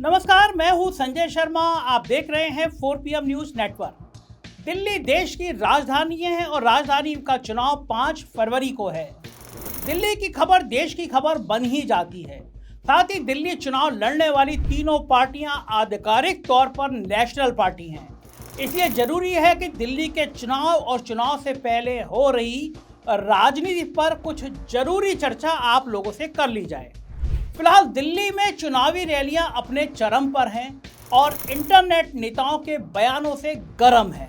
नमस्कार, मैं हूं संजय शर्मा। आप देख रहे हैं 4 PM न्यूज नेटवर्क। दिल्ली देश की राजधानी है और राजधानी का चुनाव 5 फरवरी को है। दिल्ली की खबर देश की खबर बन ही जाती है। साथ ही दिल्ली चुनाव लड़ने वाली तीनों पार्टियां आधिकारिक तौर पर नेशनल पार्टी हैं। इसलिए जरूरी है कि दिल्ली के चुनाव और चुनाव से पहले हो रही राजनीति पर कुछ जरूरी चर्चा आप लोगों से कर ली जाए। फिलहाल दिल्ली में चुनावी रैलियां अपने चरम पर हैं और इंटरनेट नेताओं के बयानों से गर्म है।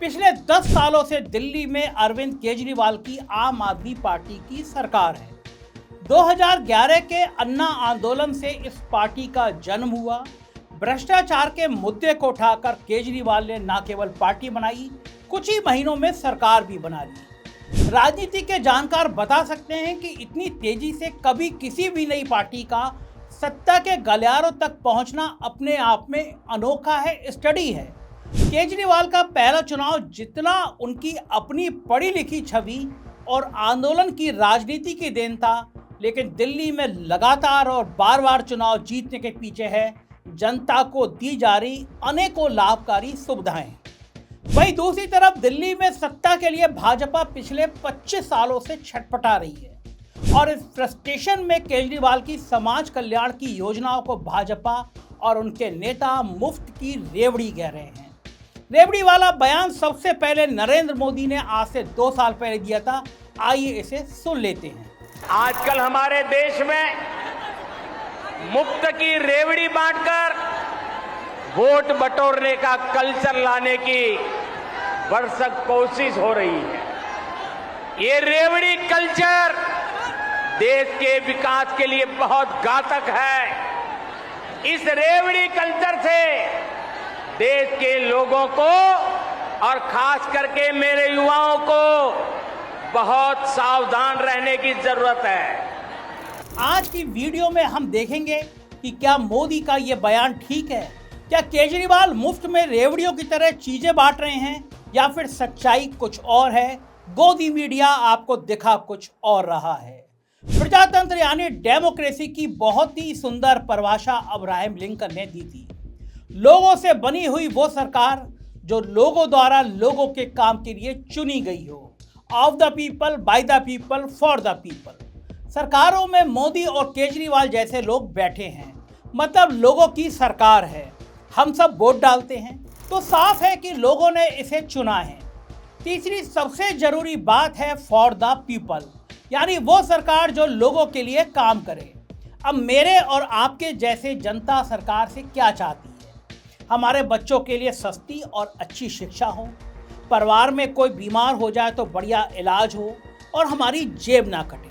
पिछले 10 सालों से दिल्ली में अरविंद केजरीवाल की आम आदमी पार्टी की सरकार है। 2011 के अन्ना आंदोलन से इस पार्टी का जन्म हुआ। भ्रष्टाचार के मुद्दे को उठाकर केजरीवाल ने न केवल पार्टी बनाई, कुछ ही महीनों में सरकार भी बना ली। राजनीति के जानकार बता सकते हैं कि इतनी तेजी से कभी किसी भी नई पार्टी का सत्ता के गलियारों तक पहुंचना अपने आप में अनोखा है, स्टडी है। केजरीवाल का पहला चुनाव जितना उनकी अपनी पढ़ी लिखी छवि और आंदोलन की राजनीति की देन था, लेकिन दिल्ली में लगातार और बार बार चुनाव जीतने के पीछे है जनता को दी जा रही अनेकों लाभकारी सुविधाएं। वहीं दूसरी तरफ दिल्ली में सत्ता के लिए भाजपा पिछले 25 सालों से छटपटा रही है और इस फ्रस्ट्रेशन में केजरीवाल की समाज कल्याण की योजनाओं को भाजपा और उनके नेता मुफ्त की रेवड़ी कह रहे हैं। रेवड़ी वाला बयान सबसे पहले नरेंद्र मोदी ने आज से 2 साल पहले दिया था। आइए इसे सुन लेते हैं। आजकल हमारे देश में मुफ्त की रेवड़ी बांटकर वोट बटोरने का कल्चर लाने की भरसक कोशिश हो रही है। ये रेवड़ी कल्चर देश के विकास के लिए बहुत घातक है। इस रेवड़ी कल्चर से देश के लोगों को और खास करके मेरे युवाओं को बहुत सावधान रहने की जरूरत है। आज की वीडियो में हम देखेंगे कि क्या मोदी का ये बयान ठीक है, क्या केजरीवाल मुफ्त में रेवड़ियों की तरह चीजें बांट रहे हैं या फिर सच्चाई कुछ और है। गोदी मीडिया आपको दिखा कुछ और रहा है। प्रजातंत्र यानी डेमोक्रेसी की बहुत ही सुंदर परिभाषा अब्राहम लिंकन ने दी थी। लोगों से बनी हुई वो सरकार जो लोगों द्वारा लोगों के काम के लिए चुनी गई हो। Of the people, by the people, for the people. सरकारों में मोदी और केजरीवाल जैसे लोग बैठे हैं, मतलब लोगों की सरकार है। हम सब वोट डालते हैं तो साफ है कि लोगों ने इसे चुना है। तीसरी सबसे जरूरी बात है फॉर द पीपल, यानी वो सरकार जो लोगों के लिए काम करे। अब मेरे और आपके जैसे जनता सरकार से क्या चाहती है? हमारे बच्चों के लिए सस्ती और अच्छी शिक्षा हो, परिवार में कोई बीमार हो जाए तो बढ़िया इलाज हो और हमारी जेब ना कटे,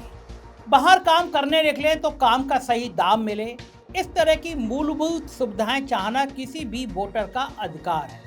बाहर काम करने निकले तो काम का सही दाम मिले। इस तरह की मूलभूत सुविधाएं चाहना किसी भी वोटर का अधिकार है।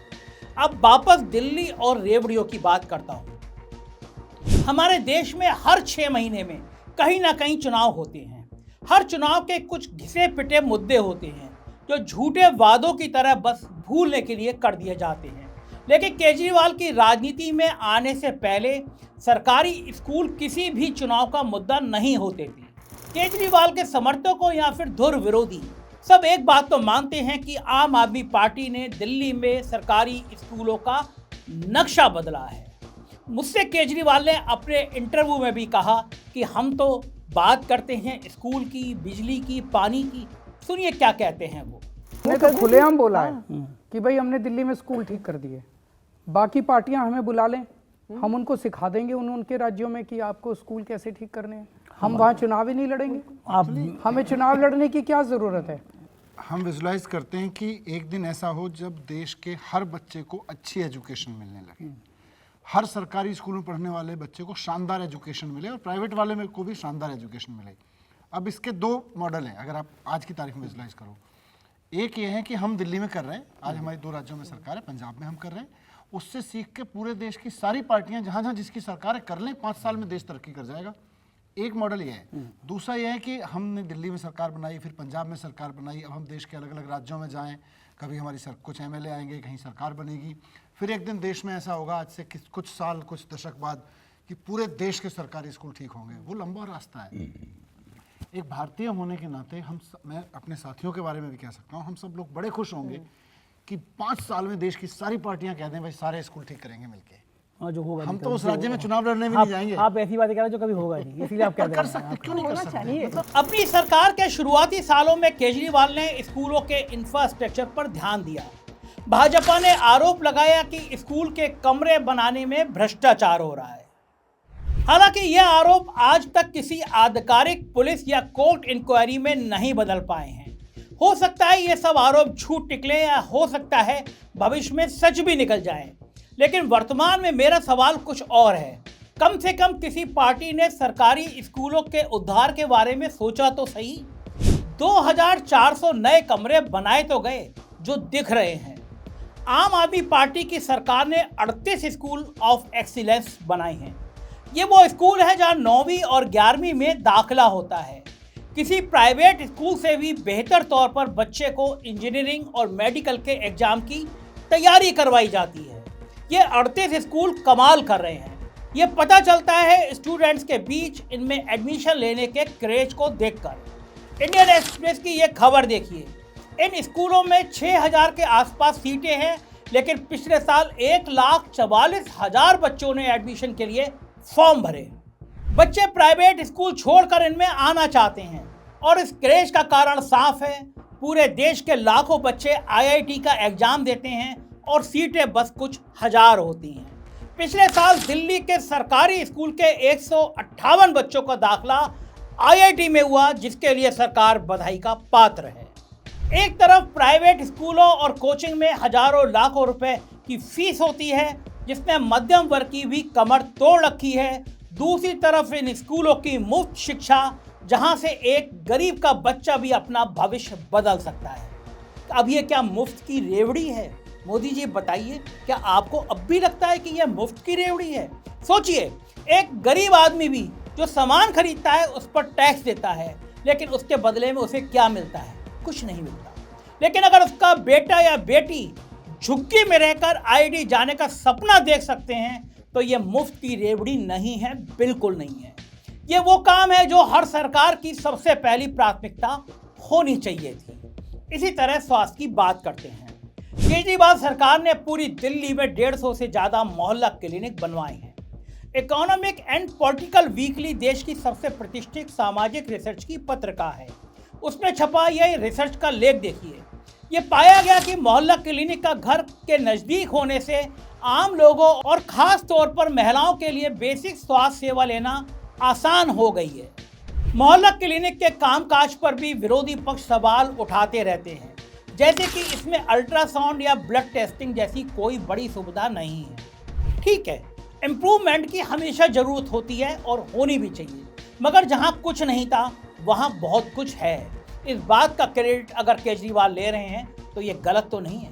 अब वापस दिल्ली और रेवड़ियों की बात करता हूं। हमारे देश में हर 6 महीने में कहीं ना कहीं चुनाव होते हैं। हर चुनाव के कुछ घिसे पिटे मुद्दे होते हैं जो झूठे वादों की तरह बस भूलने के लिए कर दिए जाते हैं। लेकिन केजरीवाल की राजनीति में आने से पहले सरकारी स्कूल किसी भी चुनाव का मुद्दा नहीं होते थे। केजरीवाल के समर्थकों या फिर धुर विरोधी सब एक बात तो मानते हैं कि आम आदमी पार्टी ने दिल्ली में सरकारी स्कूलों का नक्शा बदला है। मुझसे केजरीवाल ने अपने इंटरव्यू में भी कहा कि हम तो बात करते हैं स्कूल की, बिजली की, पानी की। सुनिए क्या कहते हैं वो। ने तो खुलेआम बोला है कि भाई हमने दिल्ली में स्कूल ठीक कर दिए, बाकी पार्टियां हमें बुला लें, हम उनको सिखा देंगे उनके राज्यों में कि आपको स्कूल कैसे ठीक करने हैं। हम वहाँ चुनाव ही नहीं लड़ेंगे। हमें चुनाव लड़ने की क्या जरूरत है? हम विजुलाइज करते हैं कि एक दिन ऐसा हो जब देश के हर बच्चे को अच्छी एजुकेशन मिलने लगे, हर सरकारी स्कूल में पढ़ने वाले बच्चे को शानदार एजुकेशन मिले और प्राइवेट वाले में को भी शानदार एजुकेशन मिले। अब इसके 2 मॉडल हैं अगर आप आज की तारीख में विजुलाइज करो। एक ये है कि हम दिल्ली में कर रहे हैं, आज हमारी 2 राज्यों में सरकार है, पंजाब में हम कर रहे हैं, उससे सीख के पूरे देश की सारी पार्टियां जहां जहां जिसकी सरकार है कर लें, 5 साल में देश तरक्की कर जाएगा। एक मॉडल ये है। दूसरा ये है कि हमने दिल्ली में सरकार बनाई, फिर पंजाब में सरकार बनाई, अब हम देश के अलग अलग राज्यों में जाएं, कभी हमारी कुछ MLA आएंगे, कहीं सरकार बनेगी, फिर एक दिन देश में ऐसा होगा आज से कुछ साल, कुछ दशक बाद कि पूरे देश के सरकारी स्कूल ठीक होंगे। वो लंबा रास्ता है। एक भारतीय होने के नाते मैं अपने साथियों के बारे में भी कह सकता हूँ, हम सब लोग बड़े खुश होंगे कि 5 साल में देश की सारी पार्टियां कह दें भाई सारे स्कूल ठीक करेंगे मिलके। जो होगा हम तो उस राज्य में चुनाव लड़ने भी नहीं जाएंगे। आप ऐसी बातें कह रहे हो जो कभी होगा नहीं, इसलिए आप कह रहे कर हैं। सकते, क्यों नहीं कर सकते? मतलब अपनी सरकार के शुरुआती सालों में केजरीवाल ने स्कूलों के इंफ्रास्ट्रक्चर पर ध्यान दिया। भाजपा ने आरोप लगाया कि स्कूल के कमरे बनाने में भ्रष्टाचार हो रहा है। हालांकि यह आरोप आज तक किसी आधिकारिक पुलिस या कोर्ट इंक्वायरी में नहीं बदल पाए हैं। हो सकता है ये सब आरोप झूठ निकले या हो सकता है भविष्य में सच भी निकल जाए, लेकिन वर्तमान में मेरा सवाल कुछ और है। कम से कम किसी पार्टी ने सरकारी स्कूलों के उद्धार के बारे में सोचा तो सही। 2400 नए कमरे बनाए तो गए जो दिख रहे हैं। आम आदमी पार्टी की सरकार ने 38 स्कूल ऑफ एक्सीलेंस बनाए हैं। ये वो स्कूल है जहां 9वीं और 11वीं में दाखिला होता है। किसी प्राइवेट स्कूल से भी बेहतर तौर पर बच्चे को इंजीनियरिंग और मेडिकल के एग्जाम की तैयारी करवाई जाती है। ये 38 स्कूल कमाल कर रहे हैं। ये पता चलता है स्टूडेंट्स के बीच इनमें एडमिशन लेने के क्रेज को देखकर। इंडियन एक्सप्रेस की ये खबर देखिए। इन स्कूलों में 6000 के आसपास सीटें हैं, लेकिन पिछले साल 1,44,000 बच्चों ने एडमिशन के लिए फॉर्म भरे। बच्चे प्राइवेट स्कूल छोड़कर इनमें आना चाहते हैं और इस क्रेज का कारण साफ है। पूरे देश के लाखों बच्चे IIT का एग्जाम देते हैं और सीटें बस कुछ हजार होती हैं। पिछले साल दिल्ली के सरकारी स्कूल के 158 बच्चों का दाखला IIT में हुआ, जिसके लिए सरकार बधाई का पात्र है। एक तरफ प्राइवेट स्कूलों और कोचिंग में हजारों लाखों रुपए की फीस होती है, जिसने मध्यम वर्ग की भी कमर तोड़ रखी है। दूसरी तरफ इन स्कूलों की मुफ्त शिक्षा, जहां से एक गरीब का बच्चा भी अपना भविष्य बदल सकता है। अब ये क्या मुफ्त की रेवड़ी है? मोदी जी बताइए, क्या आपको अब भी लगता है कि यह मुफ्त की रेवड़ी है? सोचिए, एक गरीब आदमी भी जो सामान खरीदता है उस पर टैक्स देता है, लेकिन उसके बदले में उसे क्या मिलता है? कुछ नहीं मिलता। लेकिन अगर उसका बेटा या बेटी झुग्गी में रहकर IIT जाने का सपना देख सकते हैं, तो ये मुफ्त की रेवड़ी नहीं है, बिल्कुल नहीं है। ये वो काम है जो हर सरकार की सबसे पहली प्राथमिकता होनी चाहिए थी। इसी तरह स्वास्थ्य की बात करते हैं। केजरीवाल सरकार ने पूरी दिल्ली में 150 से ज़्यादा मोहल्ला क्लिनिक बनवाए हैं। इकोनॉमिक एंड पॉलिटिकल वीकली देश की सबसे प्रतिष्ठित सामाजिक रिसर्च की पत्रिका है। उसमें छपा यह रिसर्च का लेख देखिए। ये पाया गया कि मोहल्ला क्लिनिक का घर के नज़दीक होने से आम लोगों और ख़ास तौर पर महिलाओं के लिए बेसिक स्वास्थ्य सेवा लेना आसान हो गई है। मोहल्ला क्लिनिक के कामकाज पर भी विरोधी पक्ष सवाल उठाते रहते हैं, जैसे कि इसमें अल्ट्रासाउंड या ब्लड टेस्टिंग जैसी कोई बड़ी सुविधा नहीं है। ठीक है, इम्प्रूवमेंट की हमेशा ज़रूरत होती है और होनी भी चाहिए, मगर जहाँ कुछ नहीं था वहाँ बहुत कुछ है। इस बात का क्रेडिट अगर केजरीवाल ले रहे हैं तो ये गलत तो नहीं है।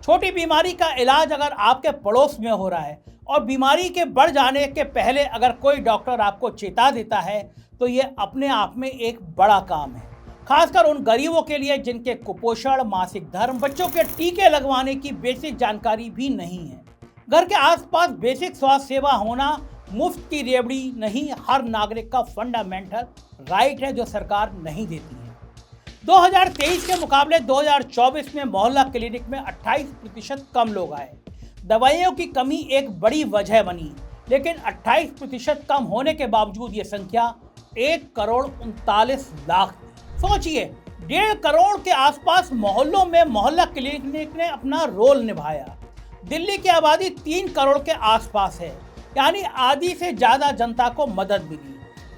छोटी बीमारी का इलाज अगर आपके पड़ोस में हो रहा है और बीमारी के बढ़ जाने के पहले अगर कोई डॉक्टर आपको चेता देता है, तो ये अपने आप में एक बड़ा काम है, खासकर उन गरीबों के लिए जिनके कुपोषण, मासिक धर्म, बच्चों के टीके लगवाने की बेसिक जानकारी भी नहीं है। घर के आसपास बेसिक स्वास्थ्य सेवा होना मुफ्त की रेवड़ी नहीं, हर नागरिक का फंडामेंटल राइट है जो सरकार नहीं देती है। 2023 के मुकाबले 2024 में मोहल्ला क्लिनिक में 28% कम लोग आए। दवाइयों की कमी एक बड़ी वजह बनी, लेकिन 28% कम होने के बावजूद ये संख्या 1,39,00,000 थी। सोचिए, 1.5 करोड़ के आसपास मोहल्लों में मोहल्ला क्लिनिक ने अपना रोल निभाया। दिल्ली की आबादी 3 करोड़ के आसपास है, यानी आधी से ज़्यादा जनता को मदद मिली।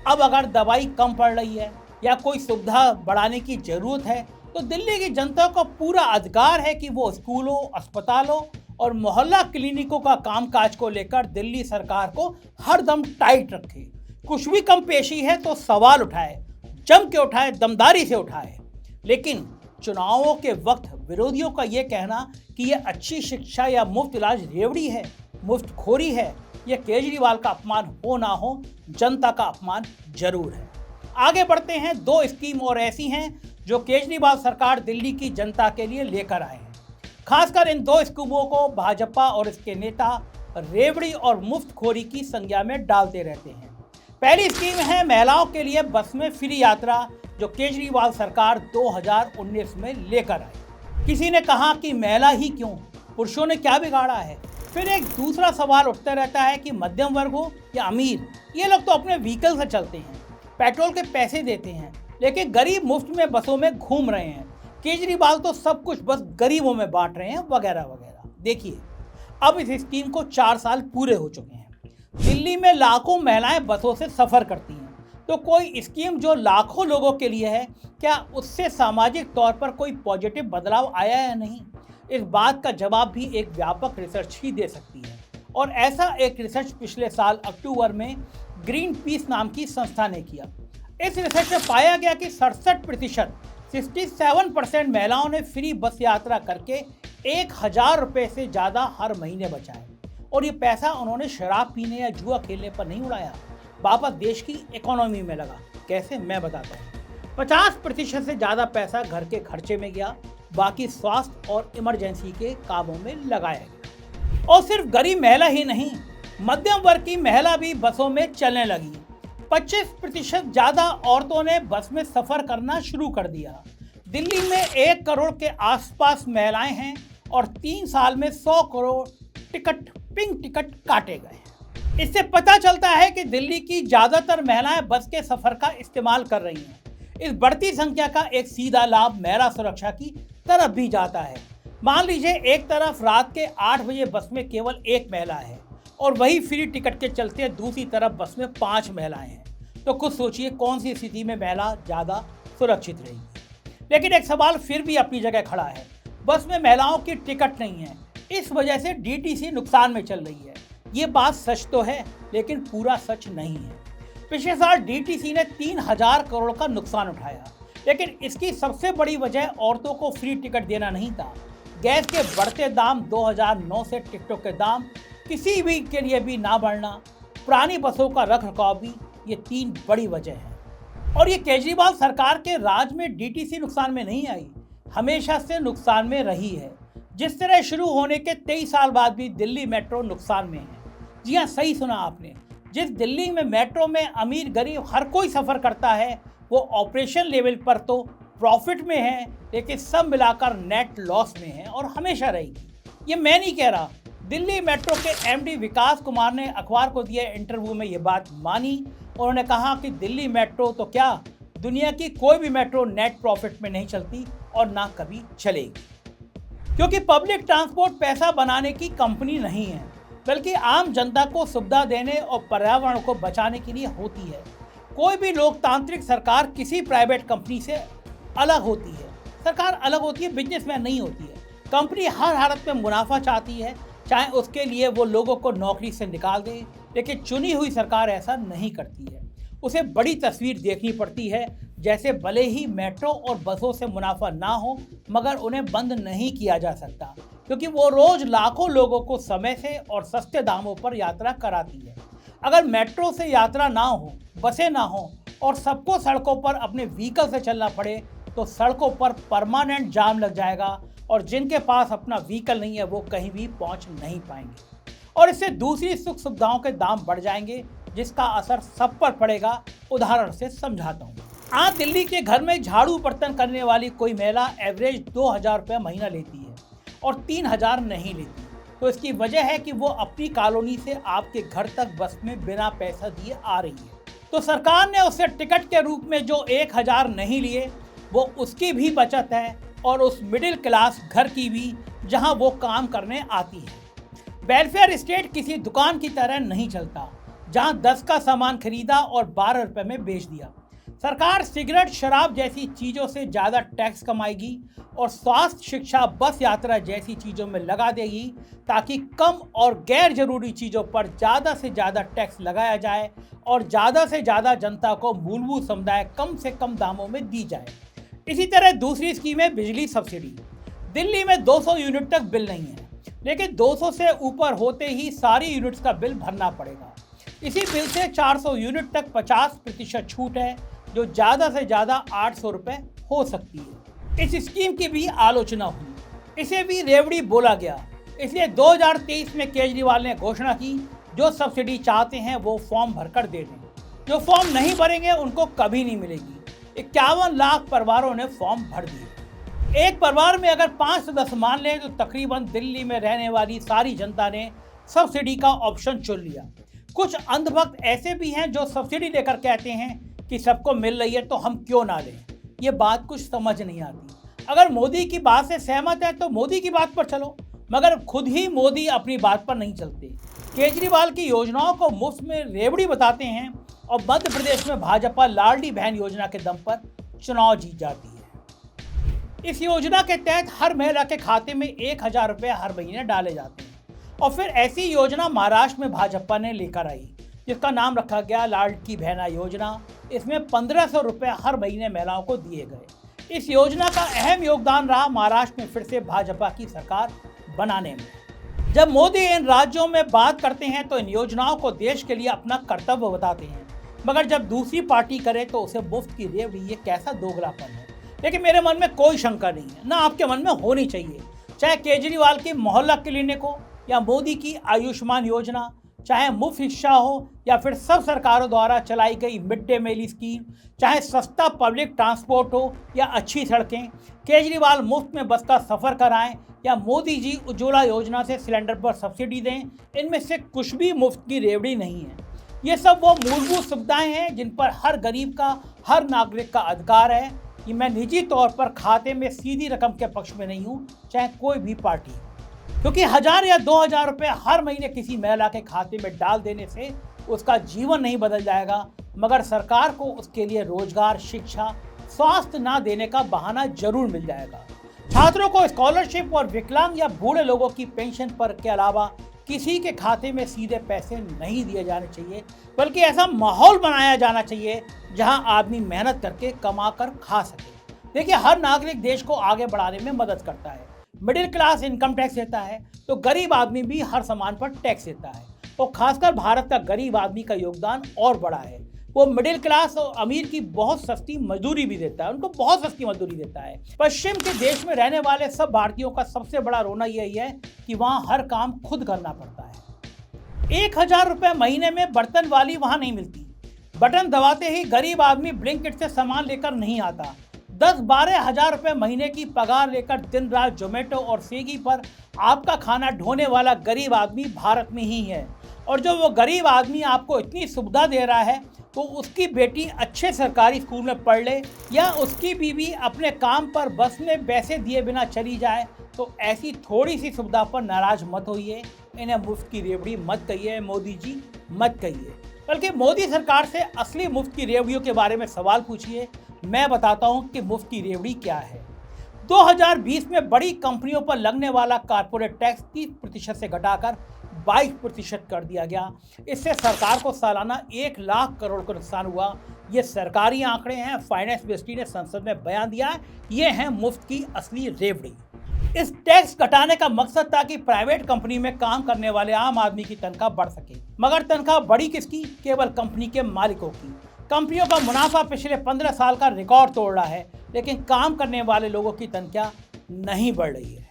अब अगर दवाई कम पड़ रही है या कोई सुविधा बढ़ाने की जरूरत है, तो दिल्ली की जनता को पूरा अधिकार है कि वो स्कूलों, अस्पतालों और मोहल्ला क्लिनिकों का कामकाज को लेकर दिल्ली सरकार को हरदम टाइट रखे। कुछ भी कम पेशी है तो सवाल उठाए, जम के उठाए, दमदारी से उठाए। लेकिन चुनावों के वक्त विरोधियों का ये कहना कि ये अच्छी शिक्षा या मुफ्त इलाज रेवड़ी है, मुफ्तखोरी है, यह केजरीवाल का अपमान हो ना हो, जनता का अपमान जरूर है। आगे बढ़ते हैं। 2 स्कीम और ऐसी हैं जो केजरीवाल सरकार दिल्ली की जनता के लिए लेकर आए हैं। खासकर इन 2 स्कीमों को भाजपा और इसके नेता रेवड़ी और मुफ्तखोरी की संज्ञा में डालते रहते हैं। पहली स्कीम है महिलाओं के लिए बस में फ्री यात्रा, जो केजरीवाल सरकार 2019 में लेकर आई। किसी ने कहा कि महिला ही क्यों, पुरुषों ने क्या बिगाड़ा है। फिर एक दूसरा सवाल उठता रहता है कि मध्यम वर्ग हो या अमीर, ये लोग तो अपने व्हीकल से चलते हैं, पेट्रोल के पैसे देते हैं, लेकिन गरीब मुफ्त में बसों में घूम रहे हैं। केजरीवाल तो सब कुछ बस गरीबों में बांट रहे हैं, वगैरह वगैरह। देखिए, अब इस स्कीम को 4 साल पूरे हो चुके हैं। दिल्ली में लाखों महिलाएं बसों से सफर करती हैं, तो कोई स्कीम जो लाखों लोगों के लिए है, क्या उससे सामाजिक तौर पर कोई पॉजिटिव बदलाव आया या नहीं? इस बात का जवाब भी एक व्यापक रिसर्च ही दे सकती है। और ऐसा एक रिसर्च पिछले साल अक्टूबर में ग्रीन पीस नाम की संस्था ने किया। इस रिसर्च में पाया गया कि 67%, 67% महिलाओं ने फ्री बस यात्रा करके 1000 रुपये से ज़्यादा हर महीने बचाए। और ये पैसा उन्होंने शराब पीने या जुआ खेलने पर नहीं उड़ाया, वापस देश की इकोनॉमी में लगा। कैसे, मैं बताता हूँ। 50% से ज़्यादा पैसा घर के खर्चे में गया, बाकी स्वास्थ्य और इमरजेंसी के कामों में लगाया गया। और सिर्फ गरीब महिला ही नहीं, मध्यम वर्ग की महिला भी बसों में चलने लगी। 25% ज़्यादा औरतों ने बस में सफ़र करना शुरू कर दिया। दिल्ली में 1 करोड़ के आसपास महिलाएं हैं और 3 साल में 100 करोड़ पिंक टिकट काटे गए। इससे पता चलता है कि दिल्ली की ज़्यादातर महिलाएं बस के सफ़र का इस्तेमाल कर रही हैं। इस बढ़ती संख्या का एक सीधा लाभ महिला सुरक्षा की तरफ भी जाता है। मान लीजिए, एक तरफ रात के 8 बजे बस में केवल 1 महिला है और वही फ्री टिकट के चलते दूसरी तरफ बस में 5 महिलाएं हैं, तो खुद सोचिए कौन सी स्थिति में महिला ज़्यादा सुरक्षित रहेगी। लेकिन एक सवाल फिर भी अपनी जगह खड़ा है, बस में महिलाओं की टिकट नहीं है, इस वजह से डीटीसी नुकसान में चल रही है। ये बात सच तो है, लेकिन पूरा सच नहीं है। पिछले साल डीटीसी ने 3000 करोड़ का नुकसान उठाया, लेकिन इसकी सबसे बड़ी वजह औरतों को फ्री टिकट देना नहीं था। गैस के बढ़ते दाम 2009 से टिकटों के दाम किसी भी के लिए भी ना बढ़ना, पुरानी बसों का रखरखाव भी, ये 3 बड़ी वजह हैं। और ये केजरीवाल सरकार के राज में डीटीसी नुकसान में नहीं आई, हमेशा से नुकसान में रही है। जिस तरह शुरू होने के 23 साल बाद भी दिल्ली मेट्रो नुकसान में है। जी हाँ, सही सुना आपने। जिस दिल्ली में मेट्रो में अमीर गरीब हर कोई सफ़र करता है, वो ऑपरेशन लेवल पर तो प्रॉफिट में है, लेकिन सब मिलाकर नेट लॉस में है और हमेशा रहेगी। ये मैं नहीं कह रहा, दिल्ली मेट्रो के एमडी विकास कुमार ने अखबार को दिए इंटरव्यू में ये बात मानी। उन्होंने कहा कि दिल्ली मेट्रो तो क्या, दुनिया की कोई भी मेट्रो नेट प्रॉफिट में नहीं चलती और ना कभी चलेगी, क्योंकि पब्लिक ट्रांसपोर्ट पैसा बनाने की कंपनी नहीं है, बल्कि आम जनता को सुविधा देने और पर्यावरण को बचाने के लिए होती है। कोई भी लोकतांत्रिक सरकार किसी प्राइवेट कंपनी से अलग होती है। सरकार अलग होती है, बिजनेसमैन नहीं होती है। कंपनी हर हालत में मुनाफा चाहती है, चाहे उसके लिए वो लोगों को नौकरी से निकाल दे, लेकिन चुनी हुई सरकार ऐसा नहीं करती है। उसे बड़ी तस्वीर देखनी पड़ती है, जैसे भले ही मेट्रो और बसों से मुनाफा ना हो, मगर उन्हें बंद नहीं किया जा सकता, क्योंकि वो रोज लाखों लोगों को समय से और सस्ते दामों पर यात्रा कराती है। अगर मेट्रो से यात्रा ना हो, बसें ना हो और सबको सड़कों पर अपने व्हीकल से चलना पड़े, तो सड़कों पर परमानेंट जाम लग जाएगा और जिनके पास अपना व्हीकल नहीं है वो कहीं भी पहुंच नहीं पाएंगे। और इससे दूसरी सुख सुविधाओं के दाम बढ़ जाएंगे, जिसका असर सब पर पड़ेगा। उदाहरण से समझाता हूँ। आज दिल्ली के घर में झाड़ू बर्तन करने वाली कोई महिला एवरेज 2000 रुपये महीना लेती है और 3000 नहीं लेती। तो इसकी वजह है कि वो अपनी कॉलोनी से आपके घर तक बस में बिना पैसा दिए आ रही है। तो सरकार ने उससे टिकट के रूप में जो 1000 नहीं लिए, वो उसकी भी बचत है और उस मिडिल क्लास घर की भी, जहां वो काम करने आती है। वेलफेयर स्टेट किसी दुकान की तरह नहीं चलता, जहां 10 का सामान खरीदा और 12 रुपये में बेच दिया। सरकार सिगरेट, शराब जैसी चीज़ों से ज़्यादा टैक्स कमाएगी और स्वास्थ्य, शिक्षा, बस यात्रा जैसी चीज़ों में लगा देगी, ताकि कम और गैर जरूरी चीज़ों पर ज़्यादा से ज़्यादा टैक्स लगाया जाए और ज़्यादा से ज़्यादा जनता को मूलभूत सुविधाएं कम से कम दामों में दी जाए। इसी तरह दूसरी स्कीम है बिजली सब्सिडी। दिल्ली में 200 यूनिट तक बिल नहीं है, लेकिन 200 से ऊपर होते ही सारी यूनिट्स का बिल भरना पड़ेगा। इसी बिल से 400 यूनिट तक 50% छूट है, जो ज़्यादा से ज़्यादा 800 रुपये हो सकती है। इस स्कीम की भी आलोचना हुई, इसे भी रेवड़ी बोला गया। इसलिए 2023 में केजरीवाल ने घोषणा की, जो सब्सिडी चाहते हैं वो फॉर्म भरकर दे दें। जो फॉर्म नहीं भरेंगे उनको कभी नहीं मिलेगी। 51 लाख परिवारों ने फॉर्म भर दिए। एक परिवार में अगर 5 सदस्य मान लें तो तकरीबन दिल्ली में रहने वाली सारी जनता ने सब्सिडी का ऑप्शन चुन लिया। कुछ अंधभक्त ऐसे भी हैं जो सब्सिडी लेकर कहते हैं कि सबको मिल रही है तो हम क्यों ना लें। ये बात कुछ समझ नहीं आती। अगर मोदी की बात से सहमत है तो मोदी की बात पर चलो, मगर खुद ही मोदी अपनी बात पर नहीं चलते। केजरीवाल की योजनाओं को मुफ्त में रेवड़ी बताते हैं और मध्य प्रदेश में भाजपा लाडली बहन योजना के दम पर चुनाव जीत जाती है। इस योजना के तहत हर महिला के खाते में 1000 रुपये हर महीने डाले जाते हैं। और फिर ऐसी योजना महाराष्ट्र में भाजपा ने लेकर आई, जिसका नाम रखा गया लाडली बहना योजना। इसमें 1500 रुपये हर महीने महिलाओं को दिए गए। इस योजना का अहम योगदान रहा महाराष्ट्र में फिर से भाजपा की सरकार बनाने में। जब मोदी इन राज्यों में बात करते हैं तो इन योजनाओं को देश के लिए अपना कर्तव्य बताते हैं, मगर जब दूसरी पार्टी करे तो उसे मुफ्त की रेवड़ी, ये कैसा दोगलापन है। लेकिन मेरे मन में कोई शंका नहीं है, ना आपके मन में होनी चाहिए। चाहे केजरीवाल की मोहल्ला क्लिनिक हो या मोदी की आयुष्मान योजना, चाहे मुफ्त शिक्षा हो या फिर सब सरकारों द्वारा चलाई गई मिड डे मील स्कीम, चाहे सस्ता पब्लिक ट्रांसपोर्ट हो या अच्छी सड़कें, केजरीवाल मुफ्त में बस का सफ़र कराएं या मोदी जी उज्ज्वला योजना से सिलेंडर पर सब्सिडी दें, इनमें से कुछ भी मुफ्त की रेवड़ी नहीं है। ये सब वो मूलभूत सुविधाएं हैं जिन पर हर गरीब का, हर नागरिक का अधिकार है। कि मैं निजी तौर पर खाते में सीधी रकम के पक्ष में नहीं हूँ, चाहे कोई भी पार्टी, क्योंकि 1000 या 2000 रुपये हर महीने किसी महिला के खाते में डाल देने से उसका जीवन नहीं बदल जाएगा, मगर सरकार को उसके लिए रोजगार, शिक्षा, स्वास्थ्य ना देने का बहाना जरूर मिल जाएगा। छात्रों को स्कॉलरशिप और विकलांग या बूढ़े लोगों की पेंशन पर के अलावा किसी के खाते में सीधे पैसे नहीं दिए जाने चाहिए, बल्कि ऐसा माहौल बनाया जाना चाहिए जहां आदमी मेहनत करके कमा कर खा सके। देखिए, हर नागरिक देश को आगे बढ़ाने में मदद करता है। मिडिल क्लास इनकम टैक्स देता है तो गरीब आदमी भी हर सामान पर टैक्स देता है, और खासकर भारत का गरीब आदमी का योगदान और बड़ा है। वो मिडिल क्लास और अमीर की बहुत सस्ती मजदूरी भी देता है, उनको बहुत सस्ती मजदूरी देता है। पश्चिम के देश में रहने वाले सब भारतीयों का सबसे बड़ा रोना यही है कि वहाँ हर काम खुद करना पड़ता है। 1000 रुपये महीने में बर्तन वाली वहाँ नहीं मिलती। बटन दबाते ही गरीब आदमी ब्लिंकिट से सामान लेकर नहीं आता। 10-12 हज़ार रुपये महीने की पगार लेकर दिन रात जोमेटो और स्विगी पर आपका खाना ढोने वाला गरीब आदमी भारत में ही है। और जो वो गरीब आदमी आपको इतनी सुविधा दे रहा है तो उसकी बेटी अच्छे सरकारी स्कूल में पढ़ ले या उसकी बीवी अपने काम पर बस में पैसे दिए बिना चली जाए, तो ऐसी थोड़ी सी सुविधा पर नाराज मत होइए। इन्हें मुफ्त की रेवड़ी मत कहिए, मोदी जी मत कहिए, बल्कि मोदी सरकार से असली मुफ्त की रेवड़ियों के बारे में सवाल पूछिए। मैं बताता हूं कि मुफ्त की रेवड़ी क्या है। 2020 में बड़ी कंपनियों पर लगने वाला कारपोरेट टैक्स 30% से घटाकर 22% कर दिया गया। इससे सरकार को सालाना 1 लाख करोड़ का नुकसान हुआ। ये सरकारी आंकड़े हैं, फाइनेंस मिनिस्ट्री ने संसद में बयान दिया है। ये है मुफ्त की असली रेवड़ी। इस टैक्स घटाने का मकसद था कि प्राइवेट कंपनी में काम करने वाले आम आदमी की तनख्वाह बढ़ सके, मगर तनख्वाह बढ़ी किसकी? केवल कंपनी के मालिकों की। कंपनियों का मुनाफा पिछले 15 साल का रिकॉर्ड तोड़ रहा है, लेकिन काम करने वाले लोगों की तनख्वाह नहीं बढ़ रही है।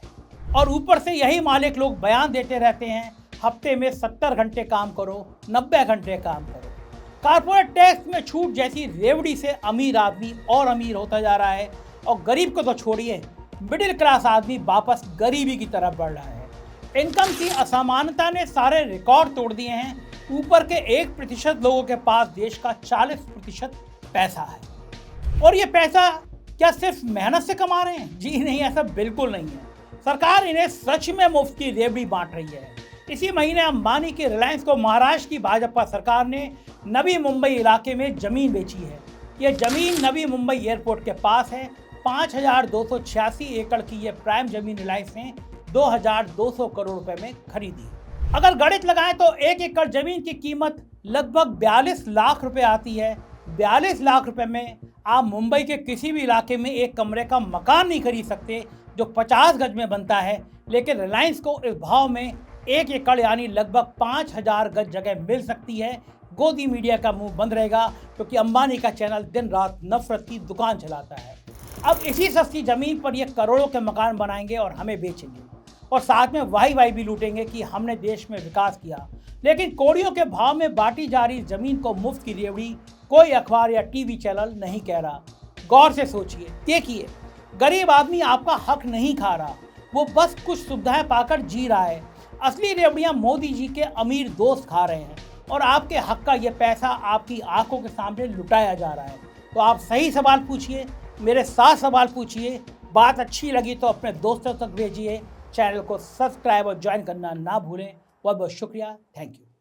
और ऊपर से यही मालिक लोग बयान देते रहते हैं, हफ्ते में 70 घंटे काम करो, 90 घंटे काम करो। कारपोरेट टैक्स में छूट जैसी रेवड़ी से अमीर आदमी और अमीर होता जा रहा है, और गरीब को तो छोड़िए, मिडिल क्लास आदमी वापस गरीबी की तरफ बढ़ रहा है। इनकम की असमानता ने सारे रिकॉर्ड तोड़ दिए हैं। ऊपर के 1% लोगों के पास देश का 40% पैसा है, और ये पैसा क्या सिर्फ मेहनत से कमा रहे हैं? जी नहीं, ऐसा बिल्कुल नहीं है। सरकार इन्हें सच में मुफ्त की रेवड़ी बांट रही है। इसी महीने अंबानी की रिलायंस को महाराष्ट्र की भाजपा सरकार ने नवी मुंबई इलाके में जमीन बेची है। ये जमीन नवी मुंबई एयरपोर्ट के पास है। 5286 एकड़ की ये प्राइम जमीन रिलायंस ने 2200 करोड़ रुपए में खरीदी। अगर गणित लगाएं तो 1 एकड़ जमीन की कीमत लगभग 42 लाख रुपए आती है। 42 लाख रुपए में आप मुंबई के किसी भी इलाके में एक कमरे का मकान नहीं खरीद सकते जो 50 गज में बनता है, लेकिन रिलायंस को इस भाव में 1 एकड़ यानी लगभग 5000 गज जगह मिल सकती है। गोदी मीडिया का मुंह बंद रहेगा, क्योंकि अंबानी का चैनल दिन रात नफरत की दुकान चलाता है। अब इसी सस्ती जमीन पर ये करोड़ों के मकान बनाएंगे और हमें बेचेंगे, और साथ में वाही भी लूटेंगे कि हमने देश में विकास किया। लेकिन कौड़ियों के भाव में बांटी जा रही जमीन को मुफ्त की रेवड़ी कोई अखबार या टीवी चैनल नहीं कह रहा। गौर से सोचिए, देखिए, गरीब आदमी आपका हक नहीं खा रहा, वो बस कुछ सुविधाएं पाकर जी रहा है। असली रेवड़ियां मोदी जी के अमीर दोस्त खा रहे हैं और आपके हक का ये पैसा आपकी आंखों के सामने लुटाया जा रहा है। तो आप सही सवाल पूछिए, मेरे साथ सवाल पूछिए। बात अच्छी लगी तो अपने दोस्तों तक भेजिए। चैनल को सब्सक्राइब और ज्वाइन करना ना भूलें। बहुत बहुत शुक्रिया। Thank you.